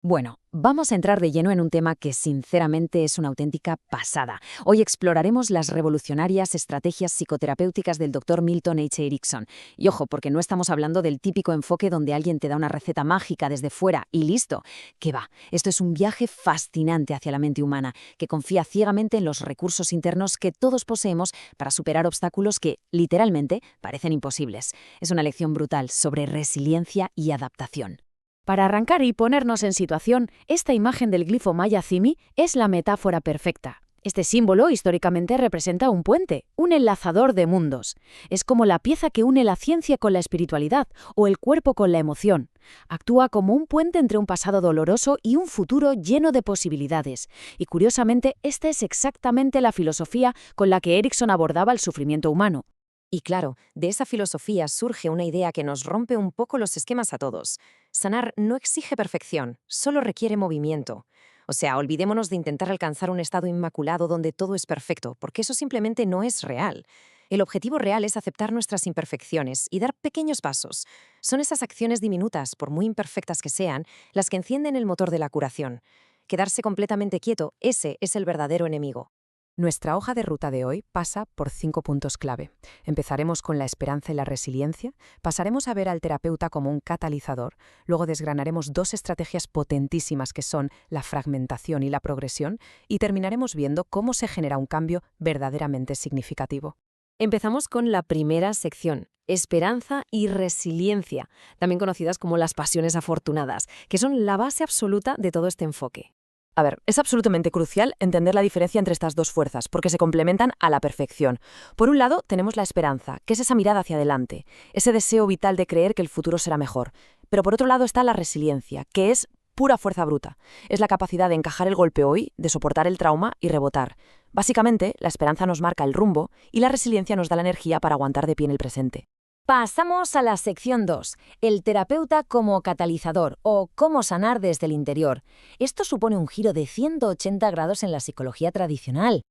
Bueno, vamos a entrar de lleno en un tema que sinceramente es una auténtica pasada. Hoy exploraremos las revolucionarias estrategias psicoterapéuticas del Dr. Milton H. Erickson. Y ojo, porque no estamos hablando del típico enfoque donde alguien te da una receta mágica desde fuera y listo. ¿Qué va? Esto es un viaje fascinante hacia la mente humana, que confía ciegamente en los recursos internos que todos poseemos para superar obstáculos que, literalmente, parecen imposibles. Es una lección brutal sobre resiliencia y adaptación. Para arrancar y ponernos en situación, esta imagen del glifo maya Cimi es la metáfora perfecta. Este símbolo históricamente representa un puente, un enlazador de mundos. Es como la pieza que une la ciencia con la espiritualidad o el cuerpo con la emoción. Actúa como un puente entre un pasado doloroso y un futuro lleno de posibilidades. Y curiosamente, esta es exactamente la filosofía con la que Erickson abordaba el sufrimiento humano. Y claro, de esa filosofía surge una idea que nos rompe un poco los esquemas a todos. Sanar no exige perfección, solo requiere movimiento. O sea, olvidémonos de intentar alcanzar un estado inmaculado donde todo es perfecto, porque eso simplemente no es real. El objetivo real es aceptar nuestras imperfecciones y dar pequeños pasos. Son esas acciones diminutas, por muy imperfectas que sean, las que encienden el motor de la curación. Quedarse completamente quieto, ese es el verdadero enemigo. Nuestra hoja de ruta de hoy pasa por 5 puntos clave. Empezaremos con la esperanza y la resiliencia, pasaremos a ver al terapeuta como un catalizador, luego desgranaremos 2 estrategias potentísimas que son la fragmentación y la progresión, y terminaremos viendo cómo se genera un cambio verdaderamente significativo. Empezamos con la primera sección, esperanza y resiliencia, también conocidas como las pasiones afortunadas, que son la base absoluta de todo este enfoque. A ver, es absolutamente crucial entender la diferencia entre estas dos fuerzas, porque se complementan a la perfección. Por un lado, tenemos la esperanza, que es esa mirada hacia adelante, ese deseo vital de creer que el futuro será mejor. Pero por otro lado está la resiliencia, que es pura fuerza bruta. Es la capacidad de encajar el golpe hoy, de soportar el trauma y rebotar. Básicamente, la esperanza nos marca el rumbo y la resiliencia nos da la energía para aguantar de pie en el presente. Pasamos a la sección 2, el terapeuta como catalizador o cómo sanar desde el interior. Esto supone un giro de 180 grados en la psicología tradicional.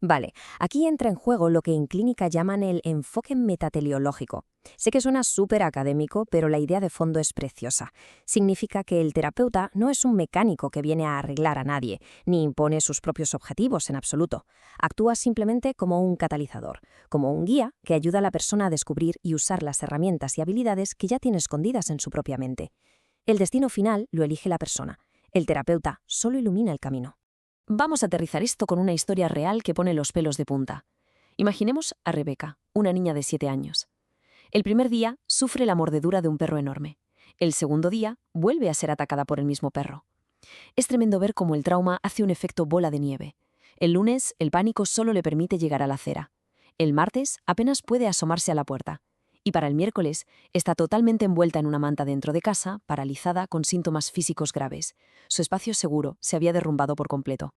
Vale, aquí entra en juego lo que en clínica llaman el enfoque metateleológico. Sé que suena súper académico, pero la idea de fondo es preciosa. Significa que el terapeuta no es un mecánico que viene a arreglar a nadie, ni impone sus propios objetivos en absoluto. Actúa simplemente como un catalizador, como un guía que ayuda a la persona a descubrir y usar las herramientas y habilidades que ya tiene escondidas en su propia mente. El destino final lo elige la persona. El terapeuta solo ilumina el camino. Vamos a aterrizar esto con una historia real que pone los pelos de punta. Imaginemos a Rebeca, una niña de 7 años. El primer día sufre la mordedura de un perro enorme. El segundo día vuelve a ser atacada por el mismo perro. Es tremendo ver cómo el trauma hace un efecto bola de nieve. El lunes, el pánico solo le permite llegar a la acera. El martes, apenas puede asomarse a la puerta. Y para el miércoles, está totalmente envuelta en una manta dentro de casa, paralizada, con síntomas físicos graves. Su espacio seguro se había derrumbado por completo.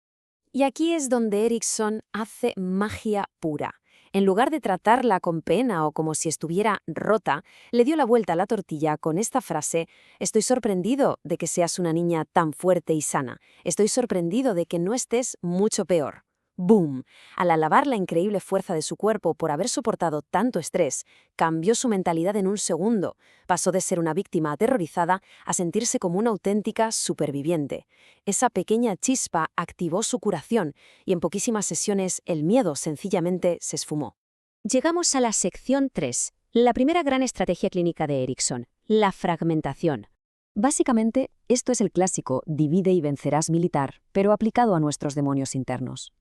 Y aquí es donde Erickson hace magia pura. En lugar de tratarla con pena o como si estuviera rota, le dio la vuelta a la tortilla con esta frase: «Estoy sorprendido de que seas una niña tan fuerte y sana. Estoy sorprendido de que no estés mucho peor». ¡Boom! Al alabar la increíble fuerza de su cuerpo por haber soportado tanto estrés, cambió su mentalidad en un segundo. Pasó de ser una víctima aterrorizada a sentirse como una auténtica superviviente. Esa pequeña chispa activó su curación y en poquísimas sesiones el miedo sencillamente se esfumó. Llegamos a la sección 3, la primera gran estrategia clínica de Erickson, la fragmentación. Básicamente, esto es el clásico divide y vencerás militar, pero aplicado a nuestros demonios internos.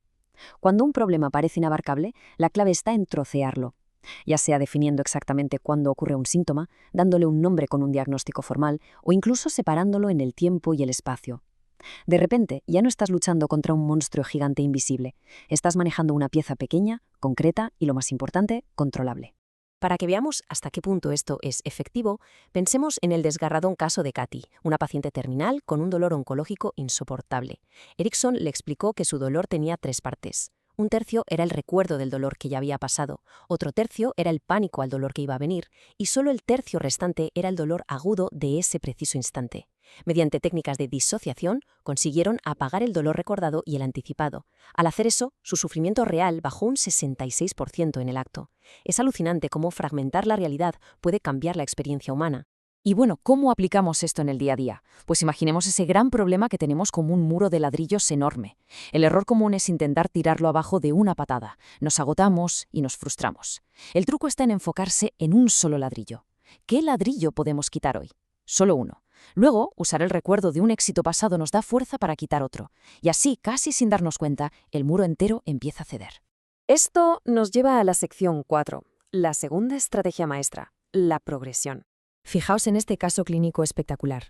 Cuando un problema parece inabarcable, la clave está en trocearlo, ya sea definiendo exactamente cuándo ocurre un síntoma, dándole un nombre con un diagnóstico formal o incluso separándolo en el tiempo y el espacio. De repente, ya no estás luchando contra un monstruo gigante invisible, estás manejando una pieza pequeña, concreta y, lo más importante, controlable. Para que veamos hasta qué punto esto es efectivo, pensemos en el desgarradón caso de Katy, una paciente terminal con un dolor oncológico insoportable. Erickson le explicó que su dolor tenía 3 partes. Un tercio era el recuerdo del dolor que ya había pasado, otro tercio era el pánico al dolor que iba a venir, y solo el tercio restante era el dolor agudo de ese preciso instante. Mediante técnicas de disociación, consiguieron apagar el dolor recordado y el anticipado. Al hacer eso, su sufrimiento real bajó un 66% en el acto. Es alucinante cómo fragmentar la realidad puede cambiar la experiencia humana. Y bueno, ¿cómo aplicamos esto en el día a día? Pues imaginemos ese gran problema que tenemos como un muro de ladrillos enorme. El error común es intentar tirarlo abajo de una patada. Nos agotamos y nos frustramos. El truco está en enfocarse en un solo ladrillo. ¿Qué ladrillo podemos quitar hoy? Solo uno. Luego, usar el recuerdo de un éxito pasado nos da fuerza para quitar otro. Y así, casi sin darnos cuenta, el muro entero empieza a ceder. Esto nos lleva a la sección 4, la segunda estrategia maestra, la progresión. Fijaos en este caso clínico espectacular.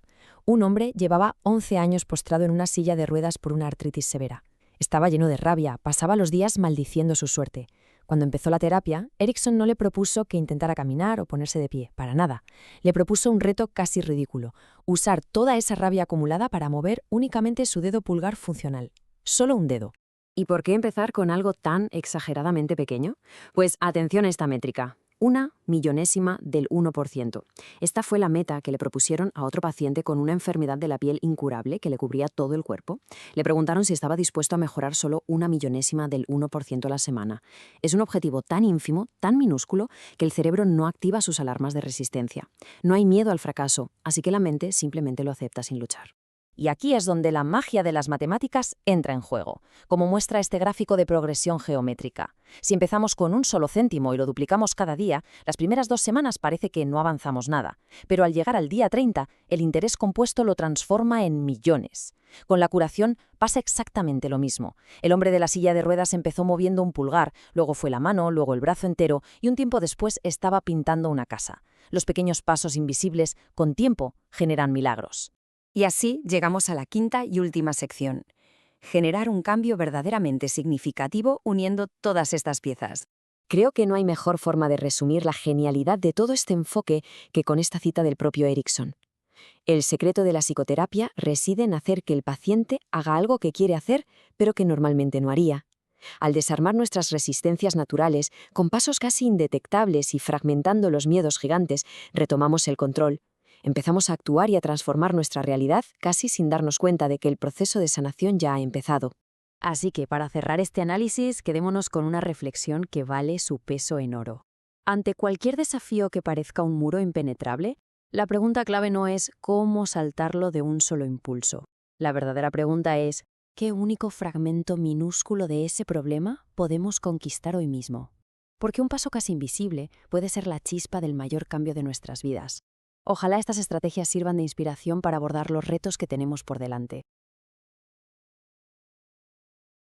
Un hombre llevaba 11 años postrado en una silla de ruedas por una artritis severa. Estaba lleno de rabia, pasaba los días maldiciendo su suerte. Cuando empezó la terapia, Erickson no le propuso que intentara caminar o ponerse de pie, para nada. Le propuso un reto casi ridículo, usar toda esa rabia acumulada para mover únicamente su dedo pulgar funcional. Solo un dedo. ¿Y por qué empezar con algo tan exageradamente pequeño? Pues atención a esta métrica. 1/1000.000 del 1%. Esta fue la meta que le propusieron a otro paciente con una enfermedad de la piel incurable que le cubría todo el cuerpo. Le preguntaron si estaba dispuesto a mejorar solo 1/1000.000 del 1% a la semana. Es un objetivo tan ínfimo, tan minúsculo, que el cerebro no activa sus alarmas de resistencia. No hay miedo al fracaso, así que la mente simplemente lo acepta sin luchar. Y aquí es donde la magia de las matemáticas entra en juego, como muestra este gráfico de progresión geométrica. Si empezamos con un solo céntimo y lo duplicamos cada día, las primeras 2 semanas parece que no avanzamos nada, pero al llegar al día 30, el interés compuesto lo transforma en millones. Con la curación pasa exactamente lo mismo. El hombre de la silla de ruedas empezó moviendo un pulgar, luego fue la mano, luego el brazo entero y un tiempo después estaba pintando una casa. Los pequeños pasos invisibles, con tiempo, generan milagros. Y así llegamos a la quinta y última sección. Generar un cambio verdaderamente significativo uniendo todas estas piezas. Creo que no hay mejor forma de resumir la genialidad de todo este enfoque que con esta cita del propio Erickson. El secreto de la psicoterapia reside en hacer que el paciente haga algo que quiere hacer, pero que normalmente no haría. Al desarmar nuestras resistencias naturales, con pasos casi indetectables y fragmentando los miedos gigantes, retomamos el control. Empezamos a actuar y a transformar nuestra realidad casi sin darnos cuenta de que el proceso de sanación ya ha empezado. Así que para cerrar este análisis, quedémonos con una reflexión que vale su peso en oro. Ante cualquier desafío que parezca un muro impenetrable, la pregunta clave no es cómo saltarlo de un solo impulso. La verdadera pregunta es, ¿qué único fragmento minúsculo de ese problema podemos conquistar hoy mismo? Porque un paso casi invisible puede ser la chispa del mayor cambio de nuestras vidas. Ojalá estas estrategias sirvan de inspiración para abordar los retos que tenemos por delante.